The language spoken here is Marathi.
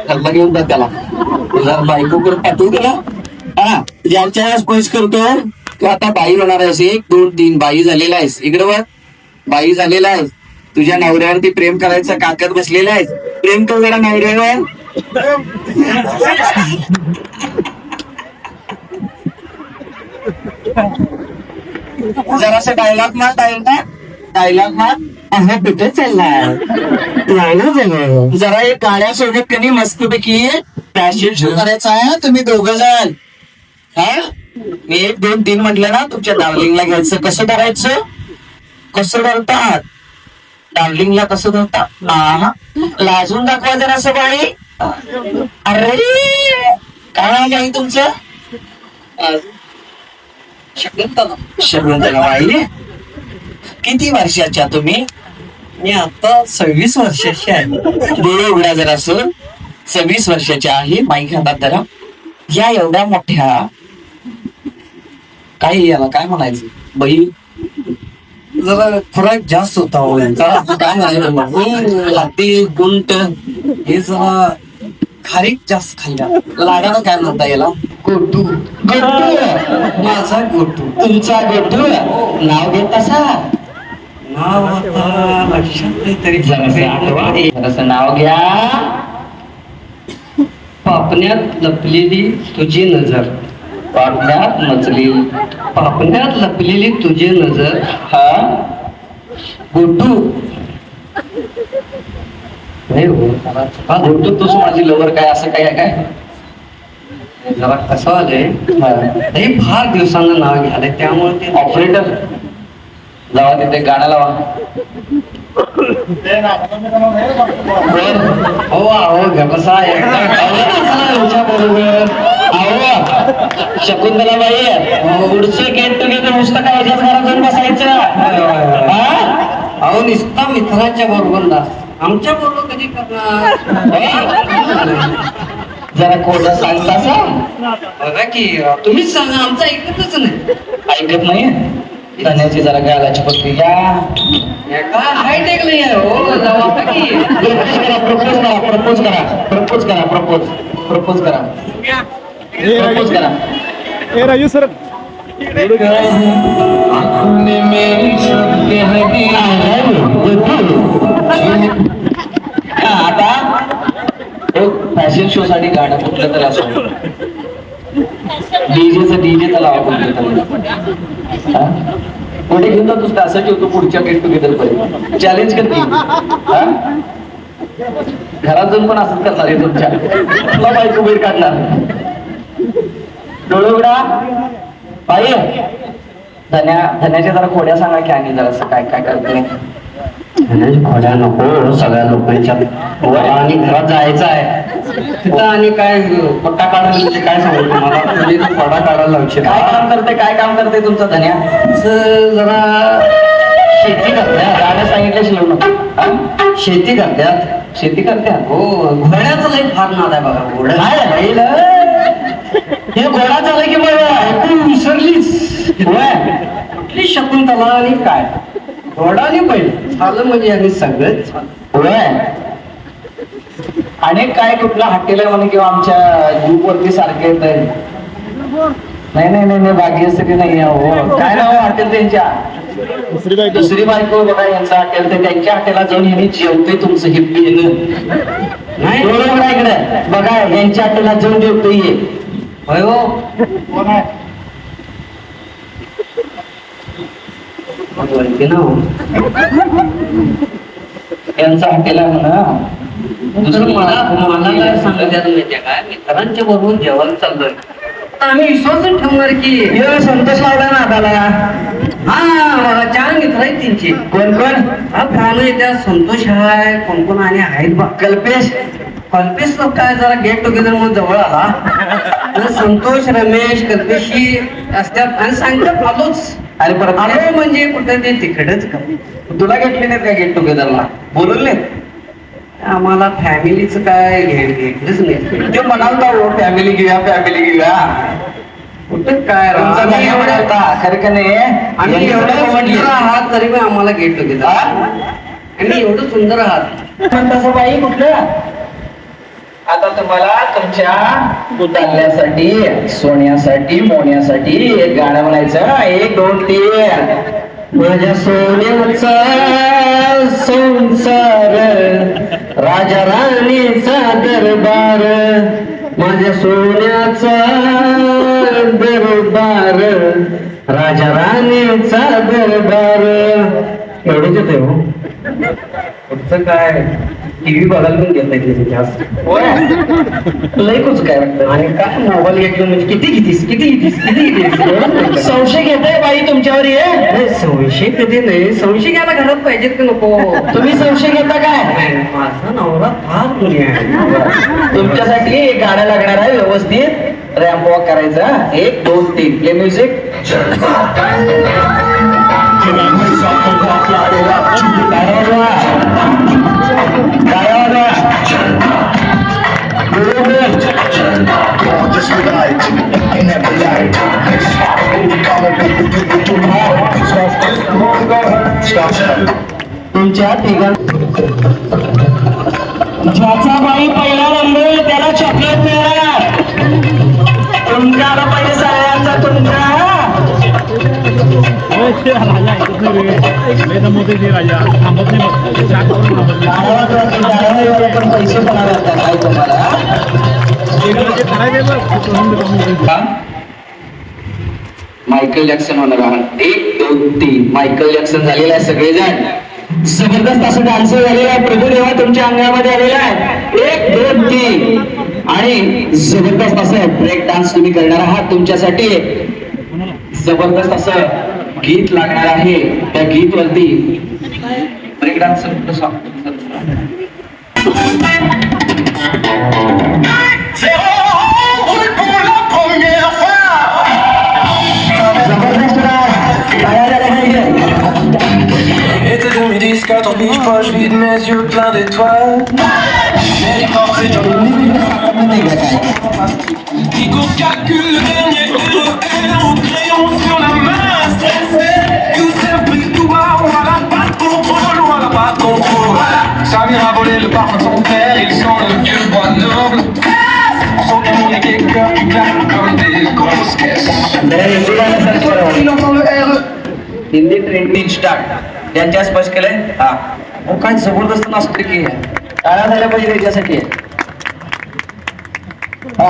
घरला घेऊन जा त्याला. तुझा बायको करून पाठवू त्याला. हा ज्यांच्या वेळेस पैस करतो तू आता बाई होणार आहेस. 1 2 3 बाई झालेला आहेस. इकडे वर बाई झालेला आहेस. तुझ्या नवऱ्यावरती प्रेम करायचं काकत बसलेला आहेस. प्रेम कर जरा नवऱ्यावर. जरासं डायलॉग मार डायलॉग मार. कुठे चाललाय जरा एक गाड्या सोबत कधी मस्तपैकी फॅशन शो करायचा आहे. तुम्ही दोघं जण हा मी 1 2 3 म्हटलं ना तुमच्या डार्लिंगला घ्यायचं. कसं करायचं कसं करतात डार्लिंगला कसं करतात लाजून दाखवा जरा असं बाई. अरे काय नाव आहे तुमचं. शकुंतला बाई. किती वर्षाच्या तुम्ही. मी आता 26 वर्षाची आहे. डोळे उघडा जरा असं. 26 वर्षाच्या आहे. माईक हातात जरा. या एवढ्या मोठ्या काय याला काय म्हणायचं बाई जरा खुराक जास्त होता हो यांचा. काय म्हणायचं लाती गुंट हे जरा खारीक जास्त खाल्ल्या. लाडानं काय म्हणता याला. गोटू माझा गोटू. तुमचा गोटू नाव घेत तसा नाव आता लक्षात नाही तरी जरासं नाव घ्या. पापण्यात लपलेली तुझी नजर. पापण्यात लपलेली तुझी नजर. हा गोटू नाही हो. हा गोटू तूच माझी लवर काय असं काय काय. जरा कसं आलंय हे फार दिवसांना नाव घ्यालंय त्यामुळे ते ऑपरेटर जावा तिथे गाणं लावा. हो आहो व्यवसा तुमच्या बरोबर. शकुंतलाबाई पुढचं गेट टुगेदर नुसतं काय याच्याच घरात जाऊन बसायचं. अहो नुसता मित्रांच्या बरोबर ना आमच्या बरोबर कधी करणार. जरा कोण सांगता बघा की तुम्हीच सांगा आमचं ऐकतच नाही. ऐकत नाही. धन्याची जरा गालाची पट्टी घ्या. काय हायटेक नाही आहे हो जावा की. प्रपोज करा प्रपोज करा प्रपोज करा प्रपोज प्रपोज करा प्रपोज करा. राजू सर आता फॅशन शो साठी गाणं कुठलं तर असं डीजे त्याला पुढे घेऊन जातोस का असं ठेवतो पुढच्या गेट टुगेदर पर्यंत चॅलेंज करते. घरात जाऊन पण असंच करणार आहे तुमच्या बायको बाहेर काढणार. डोळे उघडा बाई. धन्याच्या जरा खोड्या सांगा की आणि जरा काय काय करते. खोड्या नको सगळ्या लोकांच्यात आणि घरात जायचं आहे तिथं आणि काय पट्टा काढायला म्हणजे काय सांगू तुम्हाला. तुम्ही पडा काढायला लावशील. काय काम करते तुमचा धन्या. जरा शेती करत्यात. गाणं सांगितल्याशिवाय नको. शेती करत्यात. शेती करत्यात. हो घोड्याचं लई फार नाद आहे बघा. घोडा हे घोडा झालं की ऐकून विसरलीच. कुठली शकुंतला आणि काय घोडा आणि बैल झालं म्हणजे आणि सगळंच होय. आणि काय कुठला हॉटेल आहे म्हणे किंवा आमच्या ग्रुप वरती सारखे येत नाही नाही नाही भाग्यश्री नाही हो. काय नाव हॉटेल त्यांच्या दुसरी बायको बघा यांचं हॉटेल. तर त्यांच्या हॉटेलला जाऊन यांनी जेवतोय तुमचं हे पेन नाही. बघा इकडे बघा यांच्या हॉटेलला जाऊन जेवतोय. होय हो. कोण आहे यांचा हॉटेल आहे म्हणा. मला काय सांगत माहितीये काय मित्रांच्या बरोबर जेवण चाललोय आम्ही विश्वास ठेवणार की संतोष लावला ना आताला. हा मला 4 मित्र आहेत त्यांचे. कोण कोण हा फॅन त्या संतोष आहे कोण कोण आणि आहेत बा. कल्पेश लोक काय जरा गेट टुगेदर म्हणून जवळ आला. संतोष रमेश कल्पेशी असतात आणि सांगतात आलोच. अरे परत आलो म्हणजे कुठं ते तिकडच का. तुला घेतले नाहीत का गेट टुगेदरला. बोलवले आम्हाला फॅमिलीचं काय घेतलंच नाही. ते म्हणालता हो फॅमिली घेऊया कुठं काय तुमचा धन्य म्हणालता खरं का नाही. आम्ही एवढं सुंदर आहात तरी पण आम्हाला गेट टुगेदर. आम्ही एवढं सुंदर आहात तसं बाई कुठलं आता तुम्हाला तुमच्या चालण्यासाठी सोन्यासाठी मोन्यासाठी एक गाणं म्हणायचं. 1 2 3. माझ्या सोन्याचा संसार राजा राणीचा दरबार, माझ्या सोन्याचा दरबार राजा राणीचा दरबार. एवढंच येते हो. पुढचं काय टीव्ही बघायला पण घेता येते जास्त. लय कुच काय वाटतं. आणि काय मोबाईल घेतलं म्हणजे किती संशय घेताय बाई तुमच्यावर ये. नाही, संशय कधी नाही. संशय घ्यायला घरात पाहिजेत का नको. तुम्ही संशय घेता काय? नाही, माझा नवरा फार गुन्हे आहे. तुमच्यासाठी एक गाणं लागणार आहे व्यवस्थित रॅम्प वॉक करायचा. 1 2 3 प्ले म्युझिक. तुमच्या तिघां ज्याचा बाई पहिला रंगेल त्याला चॉकलेट मिळणार. तुमच्या पहिले सगळ्यांचा तुमचा पण पैसे पण काय तुम्हाला मायकल जॅक्सन होणार आहात. 1 2 3 मायकल जॅक्सन झालेला आहे. सगळेजण जबरदस्त असं डान्सर झालेला आहे. प्रभुदेवा तुमच्या अंगामध्ये आलेला आहे. 1 2 3 आणि जबरदस्त असं ब्रेक डान्स तुम्ही करणार आहात. तुमच्यासाठी जबरदस्त असं गीत लागणार आहे. त्या गीत वरती break dance Été 2010, 14 piges poche, vide mes yeux pleins d'étoiles. Hélicoptère dans le Nico calcule le dernier RER au crayon sur la main stressé. Youssef pris tout bas, voilà, pas de contrôle, voilà, pas de contrôle. Samir a volé le parfum de son père, il sent le vieux bois noble. Son amour et quelques cœurs qui claquent comme des grosses caisses. Il entend le RE. Hindi trending start त्यांच्या स्पष्ट केलंय. हा काय जबरदस्त नाचतो की टाळा झाल्या पाहिजे त्याच्यासाठी. हा